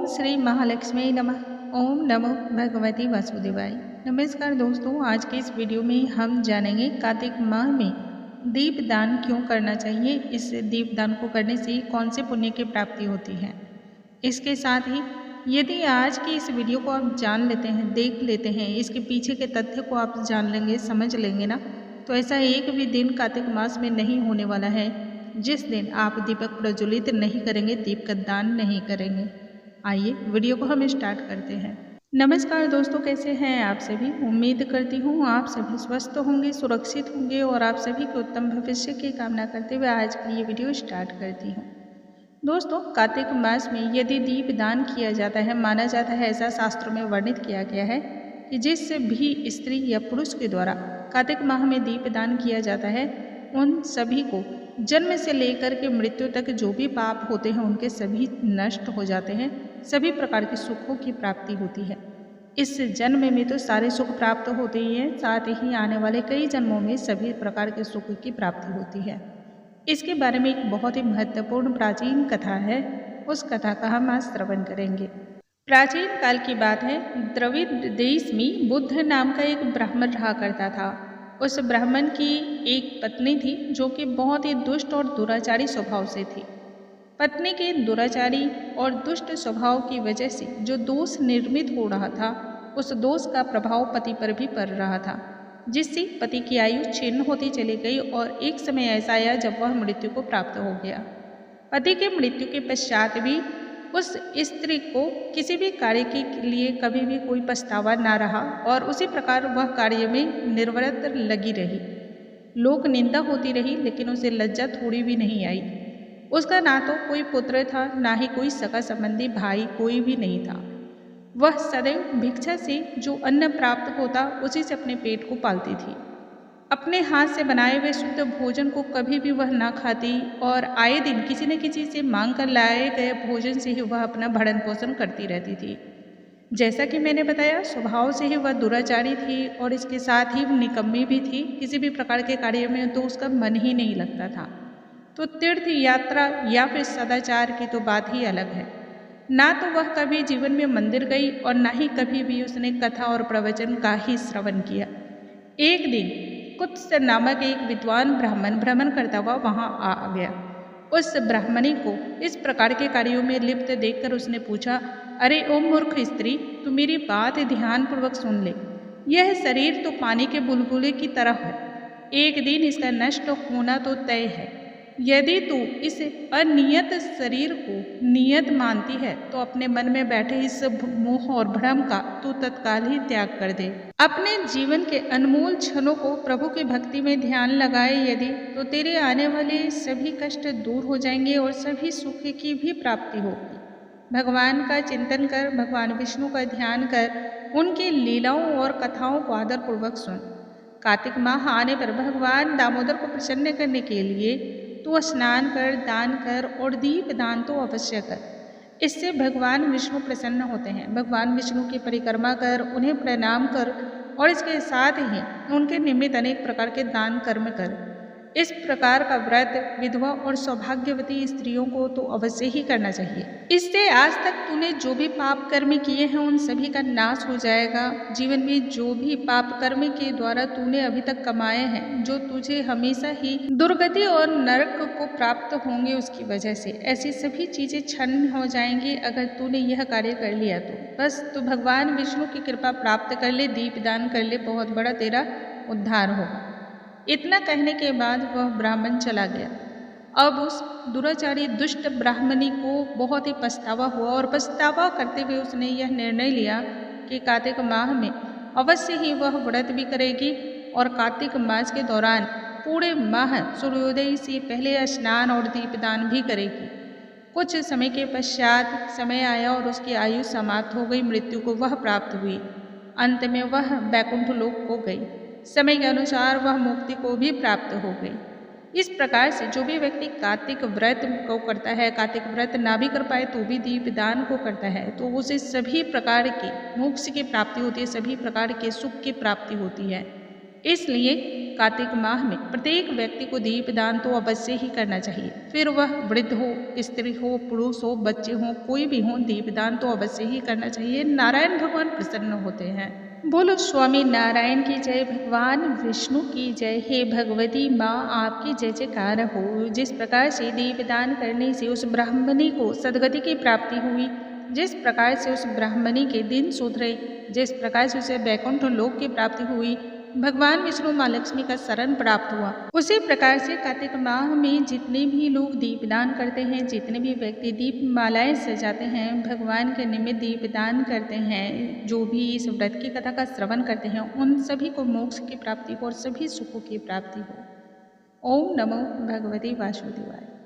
श्री महालक्ष्मी नमः। ओम नमो भगवती वासुदेवाय। नमस्कार दोस्तों, आज के इस वीडियो में हम जानेंगे कार्तिक माह में दीपदान क्यों करना चाहिए, इस दीपदान को करने से कौन से पुण्य की प्राप्ति होती है। इसके साथ ही यदि आज की इस वीडियो को आप जान लेते हैं, देख लेते हैं, इसके पीछे के तथ्य को आप जान लेंगे, समझ लेंगे ना, तो ऐसा एक भी दिन कार्तिक मास में नहीं होने वाला है जिस दिन आप दीपक प्रज्वलित नहीं करेंगे, दीप का दान नहीं करेंगे। आइए वीडियो को हम स्टार्ट करते हैं। नमस्कार दोस्तों, कैसे हैं आप सभी। उम्मीद करती हूँ आप सभी स्वस्थ होंगे, सुरक्षित होंगे और आप सभी के उत्तम भविष्य की कामना करते हुए आज की ये वीडियो स्टार्ट करती हूँ। दोस्तों, कार्तिक मास में यदि दीप दान किया जाता है, माना जाता है, ऐसा शास्त्रों में वर्णित किया गया है कि जिस भी स्त्री या पुरुष के द्वारा कार्तिक माह में दीप दान किया जाता है, उन सभी को जन्म से लेकर के मृत्यु तक जो भी पाप होते हैं उनके सभी नष्ट हो जाते हैं, सभी प्रकार के सुखों की प्राप्ति होती है। इस जन्म में तो सारे सुख प्राप्त होते ही हैं, साथ ही आने वाले कई जन्मों में सभी प्रकार के सुख की प्राप्ति होती है। इसके बारे में एक बहुत ही महत्वपूर्ण प्राचीन कथा है, उस कथा का हम आज श्रवण करेंगे। प्राचीन काल की बात है, द्रविड़ देश में बुद्ध नाम का एक ब्राह्मण रहा करता था। उस ब्राह्मण की एक पत्नी थी जो कि बहुत ही दुष्ट और दुराचारी स्वभाव से थी। पत्नी के दुराचारी और दुष्ट स्वभाव की वजह से जो दोष निर्मित हो रहा था, उस दोष का प्रभाव पति पर भी पड़ रहा था, जिससे पति की आयु क्षीण होती चली गई और एक समय ऐसा आया जब वह मृत्यु को प्राप्त हो गया। पति के मृत्यु के पश्चात भी उस स्त्री को किसी भी कार्य के लिए कभी भी कोई पछतावा ना रहा और उसी प्रकार वह कार्य में निर्वृत लगी रही। लोक निंदा होती रही, लेकिन उसे लज्जा थोड़ी भी नहीं आई। उसका ना तो कोई पुत्र था, ना ही कोई सगा संबंधी भाई, कोई भी नहीं था। वह सदैव भिक्षा से जो अन्न प्राप्त होता उसी से अपने पेट को पालती थी। अपने हाथ से बनाए हुए शुद्ध भोजन को कभी भी वह ना खाती और आए दिन किसी न किसी से मांग कर लाए गए भोजन से ही वह अपना भरण पोषण करती रहती थी। जैसा कि मैंने बताया, स्वभाव से ही वह दुराचारी थी और इसके साथ ही निकम्मी भी थी। किसी भी प्रकार के कार्य में तो उसका मन ही नहीं लगता था। तो तीर्थ यात्रा या फिर सदाचार की तो बात ही अलग है। ना तो वह कभी जीवन में मंदिर गई और ना ही कभी भी उसने कथा और प्रवचन का ही श्रवण किया। एक दिन कुत्स नामक एक विद्वान ब्राह्मण भ्रमण करता हुआ वहां आ गया। उस ब्राह्मणी को इस प्रकार के कार्यों में लिप्त देखकर उसने पूछा, अरे ओ मूर्ख स्त्री, तू मेरी बात ध्यानपूर्वक सुन ले। यह शरीर तो पानी के बुलबुले की तरह है, एक दिन इसका नष्ट होना तो तय है। यदि तू इस अनियत शरीर को नियत मानती है तो अपने मन में बैठे इस मोह और भ्रम का तू तत्काल ही त्याग कर दे। अपने जीवन के अनमोल क्षणों को प्रभु की भक्ति में ध्यान लगाए यदि, तो तेरे आने वाले सभी कष्ट दूर हो जाएंगे और सभी सुख की भी प्राप्ति होगी। भगवान का चिंतन कर, भगवान विष्णु का ध्यान कर, उनकी लीलाओं और कथाओं को आदरपूर्वक सुन। कार्तिक माह आने पर भगवान दामोदर को प्रसन्न करने के लिए तू स्नान कर, दान कर और दीप दान तो अवश्य कर। इससे भगवान विष्णु प्रसन्न होते हैं। भगवान विष्णु की परिक्रमा कर, उन्हें प्रणाम कर और इसके साथ ही उनके निमित्त अनेक प्रकार के दान कर्म कर। इस प्रकार का व्रत विधवा और सौभाग्यवती स्त्रियों को तो अवश्य ही करना चाहिए। इससे आज तक तूने जो भी पाप कर्म किए हैं उन सभी का नाश हो जाएगा। जीवन में जो भी पाप कर्म के द्वारा तूने अभी तक कमाए हैं, जो तुझे हमेशा ही दुर्गति और नरक को प्राप्त होंगे, उसकी वजह से ऐसी सभी चीजें छन्न हो जाएंगी अगर तूने यह कार्य कर लिया तो। बस तू भगवान विष्णु की कृपा प्राप्त कर ले, दीपदान कर ले, बहुत बड़ा तेरा उद्धार होगा। इतना कहने के बाद वह ब्राह्मण चला गया। अब उस दुराचारी दुष्ट ब्राह्मणी को बहुत ही पछतावा हुआ और पछतावा करते हुए उसने यह निर्णय लिया कि कार्तिक माह में अवश्य ही वह व्रत भी करेगी और कार्तिक मास के दौरान पूरे माह सूर्योदय से पहले स्नान और दीपदान भी करेगी। कुछ समय के पश्चात समय आया और उसकी आयु समाप्त हो गई, मृत्यु को वह प्राप्त हुई। अंत में वह वैकुंठ लोक को गई। समय के अनुसार वह मुक्ति को भी प्राप्त हो गई। इस प्रकार से जो भी व्यक्ति कार्तिक व्रत को करता है, कार्तिक व्रत ना भी कर पाए तो भी दीपदान को करता है, तो उसे सभी प्रकार की मोक्ष की प्राप्ति होती है, सभी प्रकार के सुख की प्राप्ति होती है। इसलिए कार्तिक माह में प्रत्येक व्यक्ति को दीपदान तो अवश्य ही करना चाहिए। फिर वह वृद्ध हो, स्त्री हो, पुरुष हो, बच्चे हो, कोई भी हो, दीपदान तो अवश्य ही करना चाहिए। नारायण भगवान प्रसन्न होते हैं। बोलो स्वामी नारायण की जय, भगवान विष्णु की जय। हे भगवती माँ, आपकी जय जयकार हो। जिस प्रकार से दीपदान करने से उस ब्राह्मणी को सदगति की प्राप्ति हुई, जिस प्रकार से उस ब्राह्मणी के दिन सुधरे, जिस प्रकार से उसे वैकुंठ लोक की प्राप्ति हुई, भगवान विष्णु माँ लक्ष्मी का शरण प्राप्त हुआ, उसी प्रकार से कार्तिक माह में जितने भी लोग दीपदान करते हैं, जितने भी व्यक्ति दीप मालाएं सजाते हैं, भगवान के निमित्त दीपदान करते हैं, जो भी इस व्रत की कथा का श्रवण करते हैं, उन सभी को मोक्ष की प्राप्ति हो और सभी सुखों की प्राप्ति हो। ओम नमो भगवते वासुदेवाय।